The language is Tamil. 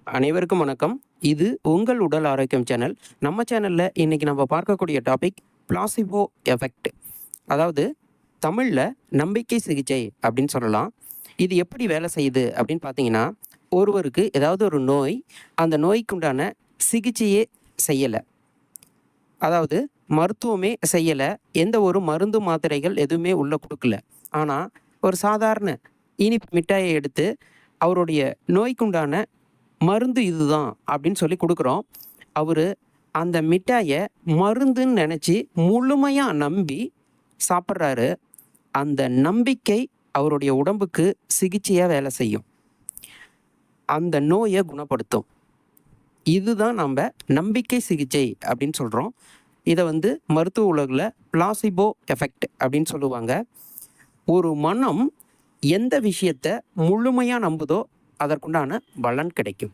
அனைவருக்கும் வணக்கம். இது உங்கள் உடல் ஆரோக்கியம் சேனல். நம்ம சேனல்ல இன்னைக்கு நம்ம பார்க்கக்கூடிய டாபிக் பிளாசிபோ எஃபெக்ட். அதாவது தமிழ்ல நம்பிக்கை சிகிச்சை அப்படின்னு சொல்லலாம். இது எப்படி வேலை செய்யுது அப்படின்னு பார்த்தீங்கன்னா, ஒருவருக்கு ஏதாவது ஒரு நோய், அந்த நோய்க்குண்டான சிகிச்சையே செய்யல. அதாவது மருத்துவமே செய்யல. எந்த ஒரு மருந்து, மாத்திரைகள் எதுவுமே உள்ள குடுக்கல. ஆனா, ஒரு சாதாரண இனிப்பு மிட்டாயை எடுத்து அவருடைய நோய்க்குண்டான மருந்து இதுதான் அப்படின்னு சொல்லி குடுக்குறோம். அவரு அந்த மிட்டாய மருந்துன்னு நெனச்சு முழுமையா நம்பி சாப்பிடுறாரு. அந்த நம்பிக்கை அவருடைய உடம்புக்கு சிகிச்சையா வேலை செய்யும். அந்த நோய குணப்படுத்தும். இதுதான் நம்ப நம்பிக்கை சிகிச்சை அப்படின்னு சொல்றோம். இத மருத்துவ உலகுல பிளாசிபோ எஃபெக்ட் அப்படின்னு சொல்லுவாங்க. ஒரு மனம் எந்த விஷயத்த முழுமையா நம்புதோ, அதற்குண்டான பலன் கிடைக்கும்.